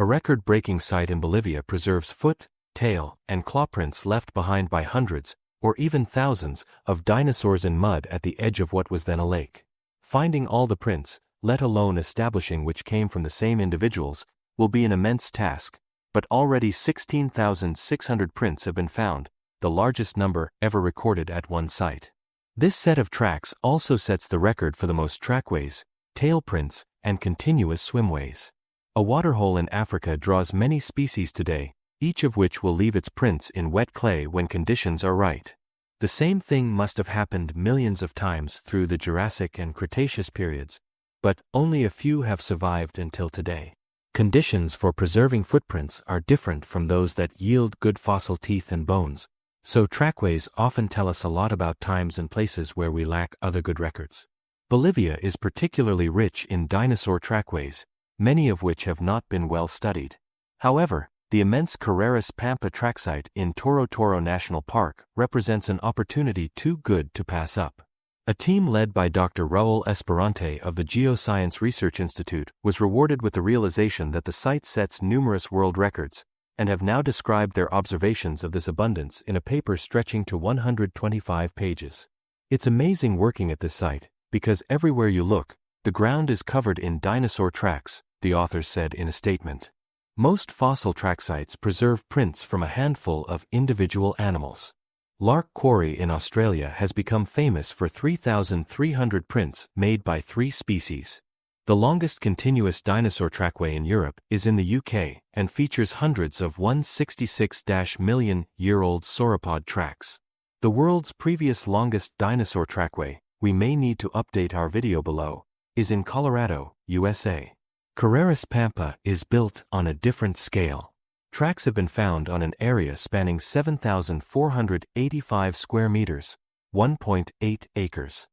A record-breaking site in Bolivia preserves foot, tail, and claw prints left behind by hundreds, or even thousands, of dinosaurs in mud at the edge of what was then a lake. Finding all the prints, let alone establishing which came from the same individuals, will be an immense task, but already 16,600 prints have been found, the largest number ever recorded at one site. This set of tracks also sets the record for the most trackways, tail prints, and continuous swimways. A waterhole in Africa draws many species today, each of which will leave its prints in wet clay when conditions are right. The same thing must have happened millions of times through the Jurassic and Cretaceous periods, but only a few have survived until today. Conditions for preserving footprints are different from those that yield good fossil teeth and bones, so trackways often tell us a lot about times and places where we lack other good records. Bolivia is particularly rich in dinosaur trackways, many of which have not been well studied. However, the immense Carreras Pampa Tracksite in Toro Toro National Park represents an opportunity too good to pass up. A team led by Dr. Raul Esperante of the Geoscience Research Institute was rewarded with the realization that the site sets numerous world records, and have now described their observations of this abundance in a paper stretching to 125 pages. It's amazing working at this site, because everywhere you look, the ground is covered in dinosaur tracks, the authors said in a statement. Most fossil track sites preserve prints from a handful of individual animals. Lark Quarry in Australia has become famous for 3,300 prints made by 3 species. The longest continuous dinosaur trackway in Europe is in the UK and features hundreds of 166-million-year-old sauropod tracks. The world's previous longest dinosaur trackway, we may need to update our video below, is in Colorado, USA. Carreras Pampa is built on a different scale. Tracks have been found on an area spanning 7,485 square meters, 1.8 acres.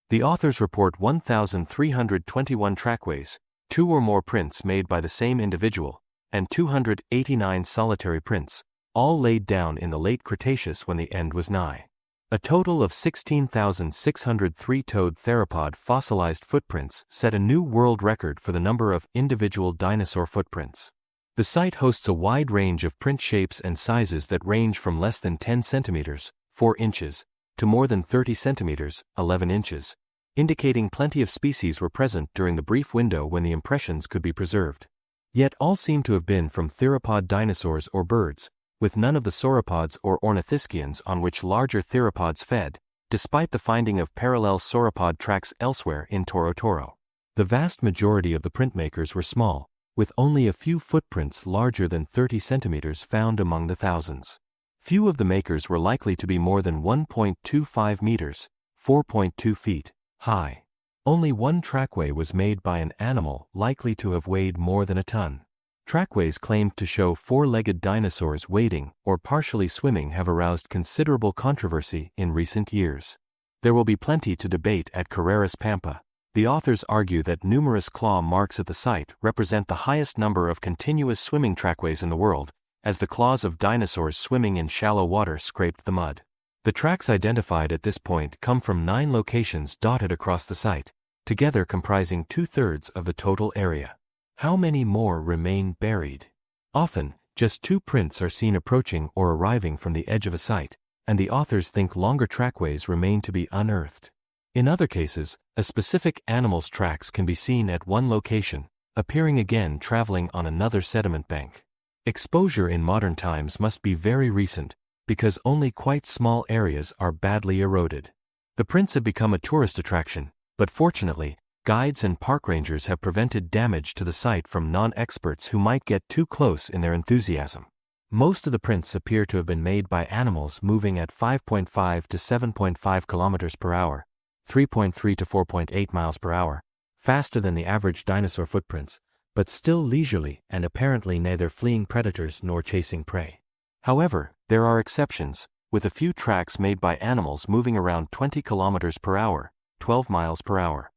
The authors report 1,321 trackways, 2 or more prints made by the same individual, and 289 solitary prints, all laid down in the late Cretaceous when the end was nigh. A total of 16,600 three-toed theropod fossilized footprints set a new world record for the number of individual dinosaur footprints. The site hosts a wide range of print shapes and sizes that range from less than 10 centimeters, 4 inches, to more than 30 centimeters, 11 inches, indicating plenty of species were present during the brief window when the impressions could be preserved. Yet all seem to have been from theropod dinosaurs or birds, with none of the sauropods or ornithischians on which larger theropods fed, despite the finding of parallel sauropod tracks elsewhere in Toro Toro. The vast majority of the printmakers were small, with only a few footprints larger than 30 centimeters found among the thousands. Few of the makers were likely to be more than 1.25 meters, 4.2 feet, high. Only one trackway was made by an animal likely to have weighed more than a ton. Trackways claimed to show 4-legged dinosaurs wading or partially swimming have aroused considerable controversy in recent years. There will be plenty to debate at Carreras Pampa. The authors argue that numerous claw marks at the site represent the highest number of continuous swimming trackways in the world, as the claws of dinosaurs swimming in shallow water scraped the mud. The tracks identified at this point come from 9 locations dotted across the site, together comprising 2/3 of the total area. How many more remain buried? Often, just 2 prints are seen approaching or arriving from the edge of a site, and the authors think longer trackways remain to be unearthed. In other cases, a specific animal's tracks can be seen at one location, appearing again traveling on another sediment bank. Exposure in modern times must be very recent, because only quite small areas are badly eroded. The prints have become a tourist attraction, but fortunately, guides and park rangers have prevented damage to the site from non-experts who might get too close in their enthusiasm. Most of the prints appear to have been made by animals moving at 5.5 to 7.5 kilometers per hour, 3.3 to 4.8 miles per hour, faster than the average dinosaur footprints, but still leisurely and apparently neither fleeing predators nor chasing prey. However, there are exceptions, with a few tracks made by animals moving around 20 kilometers per hour, 12 miles per hour.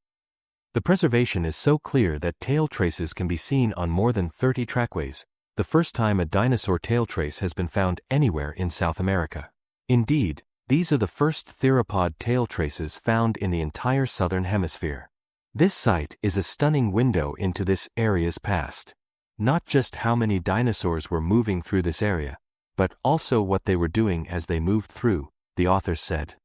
The preservation is so clear that tail traces can be seen on more than 30 trackways, the first time a dinosaur tail trace has been found anywhere in South America. Indeed, these are the first theropod tail traces found in the entire southern hemisphere. This site is a stunning window into this area's past. Not just how many dinosaurs were moving through this area, but also what they were doing as they moved through, the authors said.